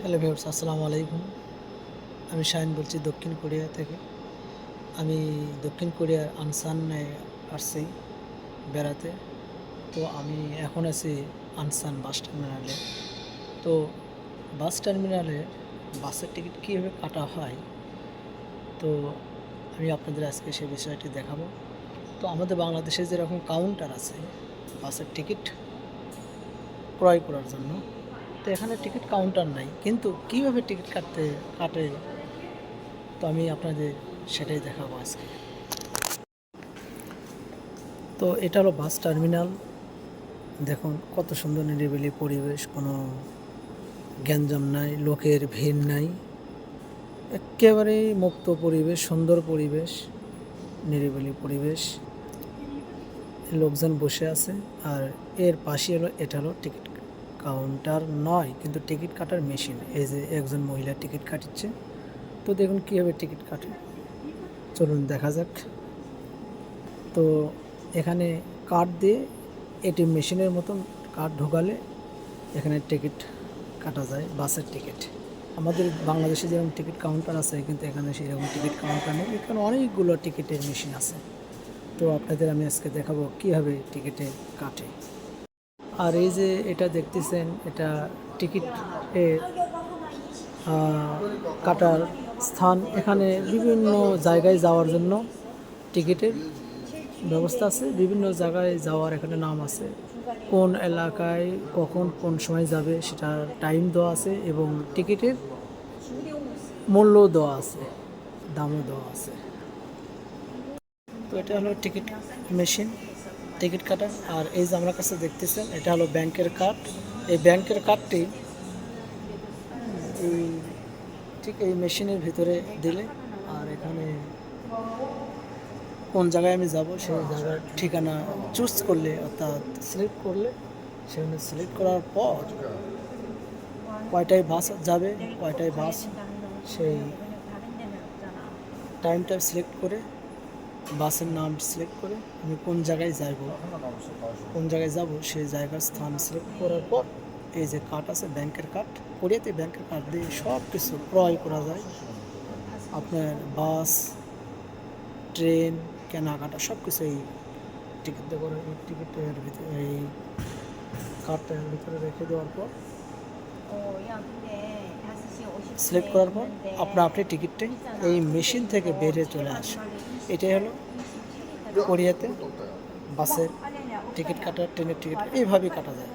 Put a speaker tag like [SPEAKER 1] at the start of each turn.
[SPEAKER 1] Hello viewers, আসসালামু আলাইকুম। আমি শাহিন বলছি দক্ষিণ কোরিয়া থেকে। আমি দক্ষিণ কোরিয়ার আনসানে আসছি বেড়াতে। তো আমি এখন আছি আনসান বাস টার্মিনালে। তো বাস টার্মিনালে বাসের টিকিট কীভাবে কাটা হয়, তো আমি আপনাদের আজকে সেই বিষয়টি দেখাবো। তো আমাদের বাংলাদেশে যেরকম কাউন্টার আছে বাসের টিকিট ক্রয় করার জন্য, তো এখানে টিকিট কাউন্টার নাই, কিন্তু কীভাবে টিকিট কাটে তো আমি আপনাদের সেটাই দেখাবো আজকে। তো এটা হলো বাস টার্মিনাল। দেখুন কত সুন্দর নিরিবিলি পরিবেশ, কোনো গ্যাঞ্জাম নাই, লোকের ভিড় নাই, একেবারেই মুক্ত পরিবেশ, সুন্দর পরিবেশ, নিরিবিলি পরিবেশ, লোকজন বসে আছে। আর এর পাশে এটা হলো টিকিট কাউন্টার নয়, কিন্তু টিকিট কাটার মেশিন। এই যে একজন মহিলা টিকিট কাটছে। তো দেখুন কীভাবে টিকিট কাটে, চলুন দেখা যাক। তো এখানে কার্ড দিয়ে এটিএম মেশিনের মতন কার্ড ঢোকালে এখানে টিকিট কাটা যায়, বাসের টিকিট। আমাদের বাংলাদেশে যেরকম টিকিট কাউন্টার আছে, কিন্তু এখানে সেরকম টিকিট কাউন্টার নেই। এখানে অনেকগুলো টিকিটের মেশিন আছে। তো আপনাদের আমি আজকে দেখাবো কীভাবে টিকিটে কাটে। আর এই যে এটা দেখতেছেন, এটা টিকিট কাটার স্থান। এখানে বিভিন্ন জায়গায় যাওয়ার জন্য টিকিটের ব্যবস্থা আছে। বিভিন্ন জায়গায় যাওয়ার এখানে নাম আছে, কোন এলাকায় কখন কোন সময় যাবে সেটার টাইম দেওয়া আছে, এবং টিকিটের মূল্য দেওয়া আছে, দামও দেওয়া আছে। তো এটা হলো টিকিট মেশিন, টিকিট কাটার। আর এই যে আমার কাছে দেখতেছেন, এটা হলো ব্যাংকের কার্ড। এই ব্যাংকের কার্ডটি এই ঠিক এই মেশিনের ভিতরে দিলে, আর এখানে কোন জায়গায় আমি যাব সেই জায়গার ঠিকানা চুজ করলে, অর্থাৎ সিলেক্ট করলে, সেখানে সিলেক্ট করার পর কয়টায় বাস যাবে, কয়টায় বাস, সেই টাইমটা সিলেক্ট করে, বাসের নাম সিলেক্ট করে আমি কোন জায়গায় যাব সেই জায়গার স্থান সিলেক্ট করার পর এই যে কার্ড আছে, ব্যাংকের কার্ড, কোরিয়াতে ব্যাংকের কার্ড দিয়ে সব কিছু ক্রয় করা যায়। আপনার বাস, ট্রেন, কেনাকাটা সব কিছু এই টিকিট দেওয়ার, এই টিকিটের ভিতরে, এই কার্ডটার ভিতরে রেখে দেওয়ার পর, সিলেক্ট করার পর আপনি টিকিটটাই এই মেশিন থেকে বেরিয়ে চলে আসে। এটাই হলো কোরিয়াতে বাসের টিকিট কাটা, ট্রেনের টিকিট এইভাবেই কাটা যায়।